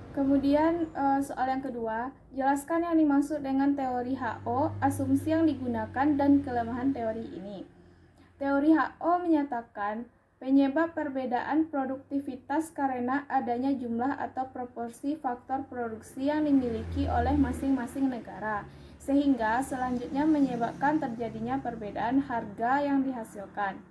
Kemudian soal yang kedua, jelaskan yang dimaksud dengan teori HO, asumsi yang digunakan, dan kelemahan teori ini. Teori HO menyatakan penyebab perbedaan produktivitas karena adanya jumlah atau proporsi faktor produksi yang dimiliki oleh masing-masing negara, sehingga selanjutnya menyebabkan terjadinya perbedaan harga yang dihasilkan.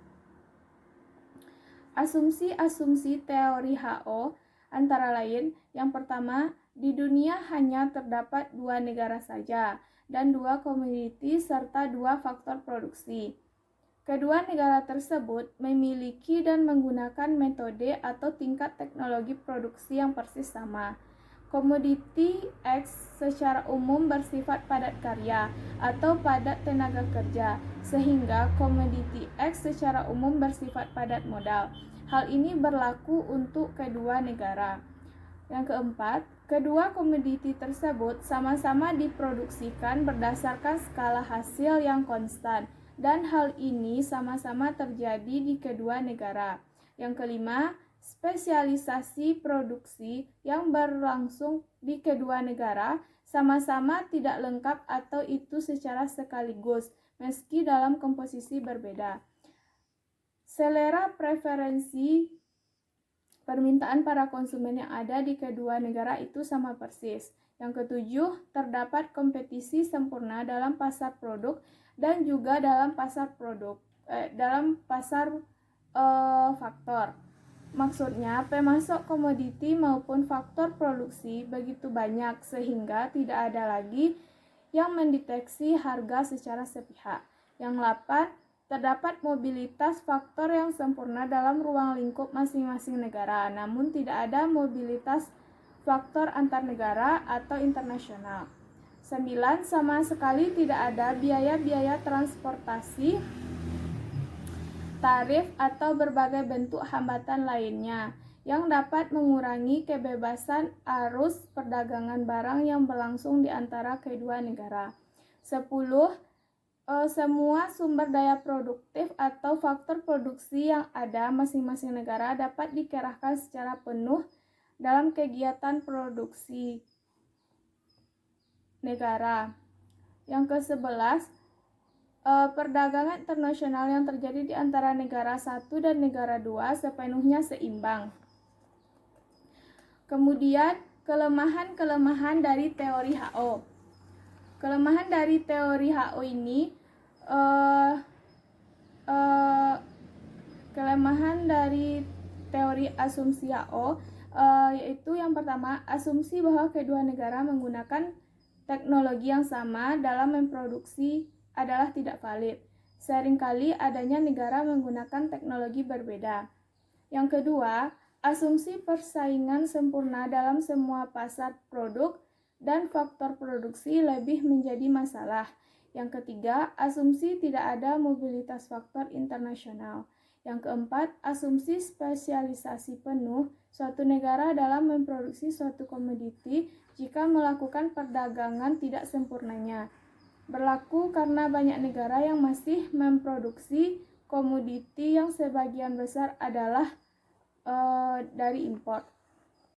Asumsi-asumsi teori HO antara lain, yang pertama, di dunia hanya terdapat 2 negara saja dan 2 komoditi serta 2 faktor produksi. Kedua negara tersebut memiliki dan menggunakan metode atau tingkat teknologi produksi yang persis sama. Komoditi X secara umum bersifat padat karya atau padat tenaga kerja, sehingga komoditi X secara umum bersifat padat modal. Hal ini berlaku untuk kedua negara. Yang keempat, kedua komoditi tersebut sama-sama diproduksikan berdasarkan skala hasil yang konstan, dan hal ini sama-sama terjadi di kedua negara. Yang kelima, spesialisasi produksi yang berlangsung di kedua negara sama-sama tidak lengkap atau itu secara sekaligus, meski dalam komposisi berbeda. Selera preferensi permintaan para konsumen yang ada di kedua negara itu sama persis. Yang ketujuh, terdapat kompetisi sempurna dalam pasar produk dan juga dalam pasar faktor. Maksudnya, pemasok komoditi maupun faktor produksi begitu banyak sehingga tidak ada lagi yang mendeteksi harga secara sepihak. Yang 8, terdapat mobilitas faktor yang sempurna dalam ruang lingkup masing-masing negara, namun tidak ada mobilitas faktor antar negara atau internasional. 9, sama sekali tidak ada biaya-biaya transportasi, tarif, atau berbagai bentuk hambatan lainnya yang dapat mengurangi kebebasan arus perdagangan barang yang berlangsung di antara kedua negara. 10, semua sumber daya produktif atau faktor produksi yang ada masing-masing negara dapat dikerahkan secara penuh dalam kegiatan produksi negara. Yang ke-11, perdagangan internasional yang terjadi di antara negara 1 dan negara 2 sepenuhnya seimbang. Kemudian, kelemahan-kelemahan dari teori HO. Kelemahan dari teori HO ini, kelemahan dari teori asumsi HO yaitu yang pertama, asumsi bahwa kedua negara menggunakan teknologi yang sama dalam memproduksi adalah tidak valid. Seringkali adanya negara menggunakan teknologi berbeda. Yang kedua, asumsi persaingan sempurna dalam semua pasar produk dan faktor produksi lebih menjadi masalah. Yang ketiga, asumsi tidak ada mobilitas faktor internasional. Yang keempat, asumsi spesialisasi penuh suatu negara dalam memproduksi suatu komoditi jika melakukan perdagangan tidak sempurnanya berlaku karena banyak negara yang masih memproduksi komoditi yang sebagian besar adalah dari impor.